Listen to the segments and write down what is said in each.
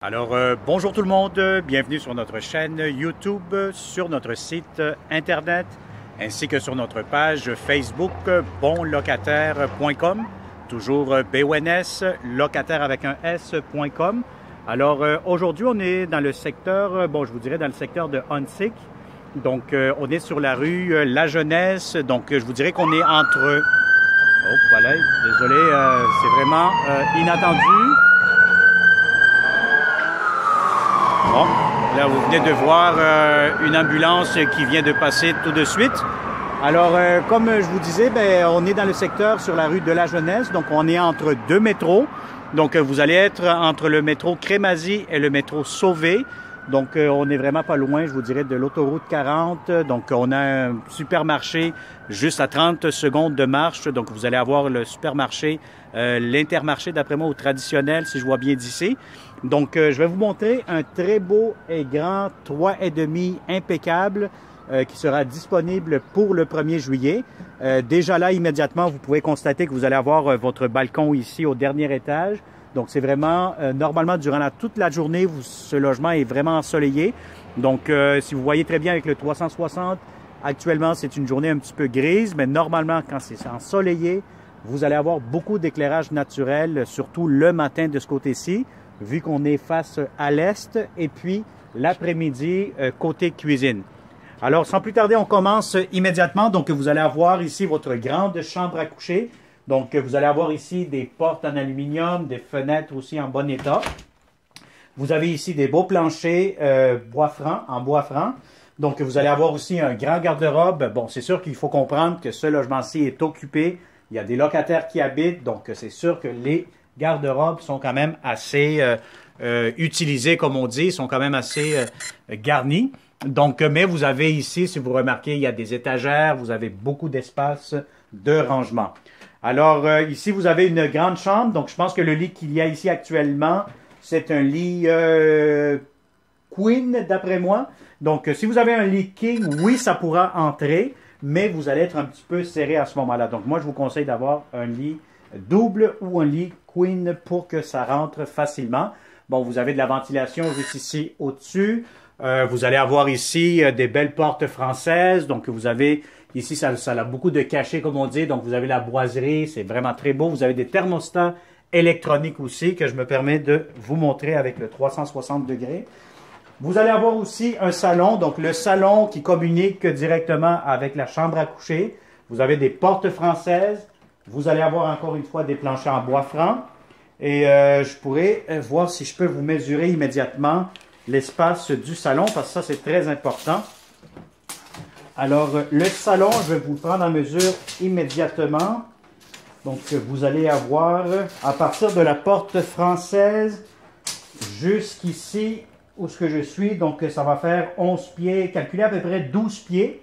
Alors, bonjour tout le monde, bienvenue sur notre chaîne YouTube, sur notre site Internet, ainsi que sur notre page Facebook bonlocataire.com, toujours BONS, locataire avec un S.com. Alors, aujourd'hui, on est dans le secteur, je vous dirais dans le secteur de Huntsic. Donc, on est sur la rue La Jeunesse, donc je vous dirais qu'on est entre... Oh, voilà, désolé, c'est vraiment inattendu. Bon, là, vous venez de voir une ambulance qui vient de passer tout de suite. Alors, comme je vous disais, on est dans le secteur sur la rue de la Jeunesse. Donc, on est entre deux métros. Donc, vous allez être entre le métro Crémazie et le métro Sauvé. Donc, on n'est vraiment pas loin, je vous dirais, de l'autoroute 40. Donc, on a un supermarché juste à 30 secondes de marche. Donc, vous allez avoir le supermarché, l'Intermarché, d'après moi, au traditionnel, si je vois bien d'ici. Donc, je vais vous montrer un très beau et grand 3,5 impeccable qui sera disponible pour le 1er juillet. Déjà là, immédiatement, vous pouvez constater que vous allez avoir votre balcon ici au dernier étage. Donc, c'est vraiment, normalement, durant toute la journée, ce logement est vraiment ensoleillé. Donc, si vous voyez très bien avec le 360, actuellement, c'est une journée un petit peu grise, mais normalement, quand c'est ensoleillé, vous allez avoir beaucoup d'éclairage naturel, surtout le matin de ce côté-ci, vu qu'on est face à l'est, et puis l'après-midi, côté cuisine. Alors, sans plus tarder, on commence immédiatement. Donc, vous allez avoir ici votre grande chambre à coucher. Donc, vous allez avoir ici des portes en aluminium, des fenêtres aussi en bon état. Vous avez ici des beaux planchers en bois franc. Donc, vous allez avoir aussi un grand garde-robe. Bon, c'est sûr qu'il faut comprendre que ce logement-ci est occupé. Il y a des locataires qui habitent. Donc, c'est sûr que les garde-robes sont quand même assez utilisés, comme on dit. Ils sont quand même assez garnis. Donc, mais vous avez ici, si vous remarquez, il y a des étagères. Vous avez beaucoup d'espace de rangement. Alors, ici, vous avez une grande chambre. Donc, je pense que le lit qu'il y a ici actuellement, c'est un lit queen, d'après moi. Donc, si vous avez un lit king, oui, ça pourra entrer, mais vous allez être un petit peu serré à ce moment-là. Donc, moi, je vous conseille d'avoir un lit double ou un lit queen pour que ça rentre facilement. Bon, vous avez de la ventilation juste ici au-dessus. Vous allez avoir ici des belles portes françaises. Donc, vous avez... Ici, ça a beaucoup de cachets, comme on dit. Donc, vous avez la boiserie. C'est vraiment très beau. Vous avez des thermostats électroniques aussi que je me permets de vous montrer avec le 360 degrés. Vous allez avoir aussi un salon. Donc, le salon qui communique directement avec la chambre à coucher. Vous avez des portes françaises. Vous allez avoir encore une fois des planchers en bois franc. Et je pourrais voir si je peux vous mesurer immédiatement l'espace du salon parce que ça, c'est très important. Alors, le salon, je vais vous le prendre en mesure immédiatement. Donc, vous allez avoir, à partir de la porte française jusqu'ici où ce que je suis, donc ça va faire 11 pieds, calculé à peu près 12 pieds.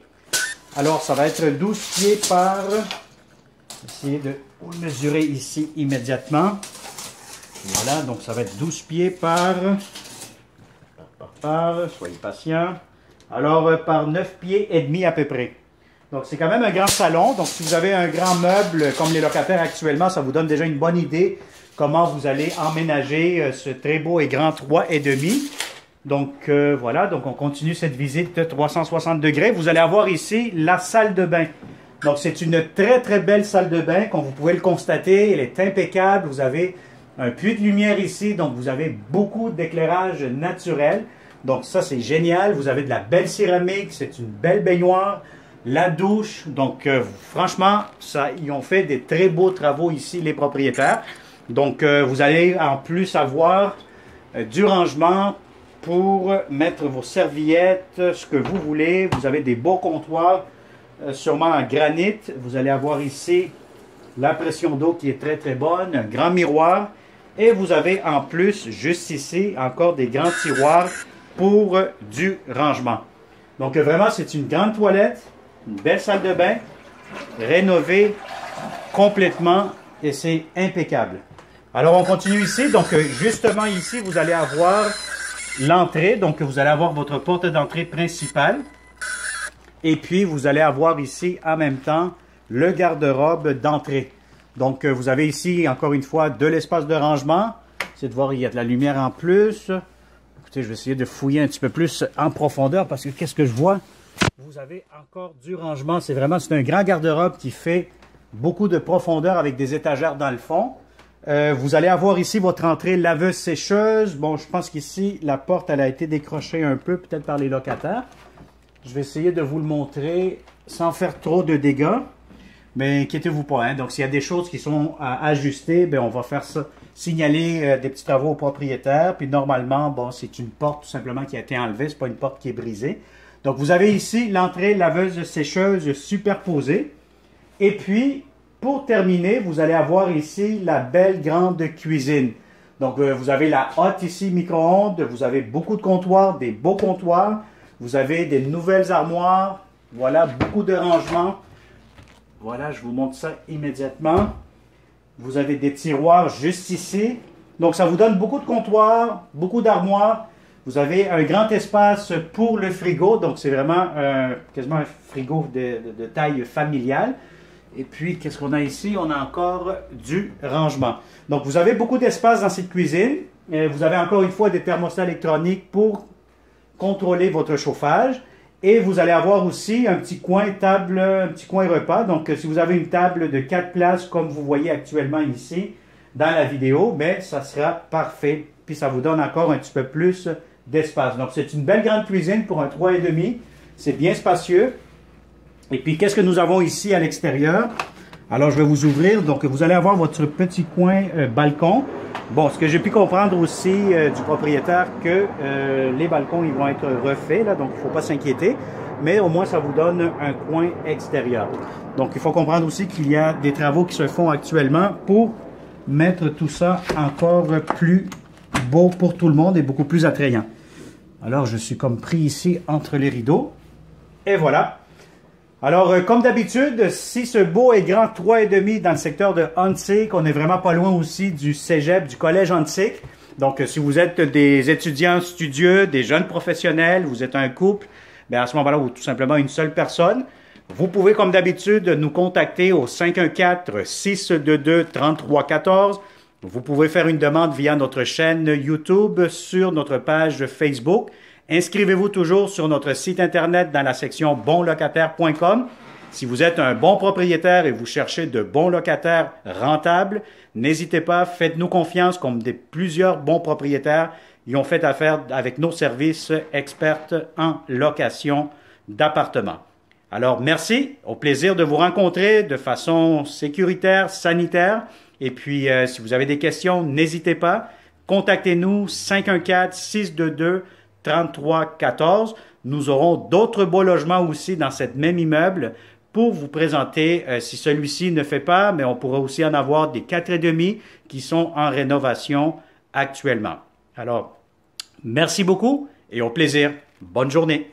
Alors, ça va être 12 pieds par, essayer de mesurer ici immédiatement. Voilà, donc ça va être 12 pieds soyez patient. Alors, par 9 pieds et demi à peu près. Donc, c'est quand même un grand salon. Donc, si vous avez un grand meuble comme les locataires actuellement, ça vous donne déjà une bonne idée comment vous allez emménager ce très beau et grand 3,5. Donc, voilà. Donc, on continue cette visite de 360 degrés. Vous allez avoir ici la salle de bain. Donc, c'est une très, très belle salle de bain. Comme vous pouvez le constater, elle est impeccable. Vous avez un puits de lumière ici. Donc, vous avez beaucoup d'éclairage naturel. Donc ça, c'est génial. Vous avez de la belle céramique, c'est une belle baignoire, la douche. Donc franchement, ils ont fait des très beaux travaux ici, les propriétaires. Donc vous allez en plus avoir du rangement pour mettre vos serviettes, ce que vous voulez. Vous avez des beaux comptoirs, sûrement en granit. Vous allez avoir ici la pression d'eau qui est très très bonne, un grand miroir. Et vous avez en plus, juste ici, encore des grands tiroirs pour du rangement. Donc vraiment, c'est une grande toilette, une belle salle de bain, rénovée complètement et c'est impeccable. Alors on continue ici. Donc justement ici, vous allez avoir l'entrée. Donc vous allez avoir votre porte d'entrée principale. Et puis vous allez avoir ici en même temps le garde-robe d'entrée. Donc vous avez ici encore une fois de l'espace de rangement. C'est de voir, il y a de la lumière en plus. écoutez, je vais essayer de fouiller un petit peu plus en profondeur parce que qu'est-ce que je vois? Vous avez encore du rangement. C'est un grand garde-robe qui fait beaucoup de profondeur avec des étagères dans le fond. Vous allez avoir ici votre entrée laveuse-sécheuse. Bon, je pense qu'ici, la porte, elle a été décrochée un peu, peut-être par les locataires. Je vais essayer de vous le montrer sans faire trop de dégâts. Mais inquiétez-vous pas, hein. Donc, s'il y a des choses qui sont à ajuster, ben, on va faire ça, signaler des petits travaux au propriétaire. Puis normalement, bon, c'est une porte tout simplement qui a été enlevée, c'est pas une porte qui est brisée. Donc, vous avez ici l'entrée laveuse-sécheuse superposée. Et puis, pour terminer, vous allez avoir ici la belle grande cuisine. Donc, vous avez la hotte ici, micro-ondes. Vous avez beaucoup de comptoirs, des beaux comptoirs. Vous avez des nouvelles armoires. Voilà, beaucoup de rangements. Voilà, je vous montre ça immédiatement. Vous avez des tiroirs juste ici. Donc, ça vous donne beaucoup de comptoirs, beaucoup d'armoires. Vous avez un grand espace pour le frigo. Donc, c'est vraiment quasiment un frigo de taille familiale. Et puis, qu'est-ce qu'on a ici? On a encore du rangement. Donc, vous avez beaucoup d'espace dans cette cuisine. Vous avez encore une fois des thermostats électroniques pour contrôler votre chauffage. Et vous allez avoir aussi un petit coin table, un petit coin repas. Donc, si vous avez une table de 4 places, comme vous voyez actuellement ici dans la vidéo, ben, ça sera parfait. Puis, ça vous donne encore un petit peu plus d'espace. Donc, c'est une belle grande cuisine pour un 3,5. C'est bien spacieux. Et puis, qu'est-ce que nous avons ici à l'extérieur? Alors, je vais vous ouvrir. Donc, vous allez avoir votre petit coin balcon. Bon, ce que j'ai pu comprendre aussi du propriétaire, que les balcons, ils vont être refaits, là, donc il ne faut pas s'inquiéter. Mais au moins, ça vous donne un coin extérieur. Donc, il faut comprendre aussi qu'il y a des travaux qui se font actuellement pour mettre tout ça encore plus beau pour tout le monde et beaucoup plus attrayant. Alors, je suis comme pris ici entre les rideaux. Et voilà. Alors, comme d'habitude, si ce beau et grand 3,5 dans le secteur de Huntsic, on est vraiment pas loin aussi du cégep, du collège Huntsic. Donc, si vous êtes des étudiants studieux, des jeunes professionnels, vous êtes un couple, bien à ce moment-là, ou tout simplement une seule personne, vous pouvez, comme d'habitude, nous contacter au 514-622-3314. Vous pouvez faire une demande via notre chaîne YouTube, sur notre page Facebook. Inscrivez-vous toujours sur notre site Internet dans la section bonlocataire.com. Si vous êtes un bon propriétaire et vous cherchez de bons locataires rentables, n'hésitez pas, faites-nous confiance comme plusieurs bons propriétaires y ont fait affaire avec nos services experts en location d'appartements. Alors, merci, au plaisir de vous rencontrer de façon sécuritaire, sanitaire. Et puis, si vous avez des questions, n'hésitez pas, contactez-nous 514-622-3314. Nous aurons d'autres beaux logements aussi dans cet même immeuble pour vous présenter. Si celui-ci ne fait pas, mais on pourra aussi en avoir des 4,5 qui sont en rénovation actuellement. Alors, merci beaucoup et au plaisir. Bonne journée.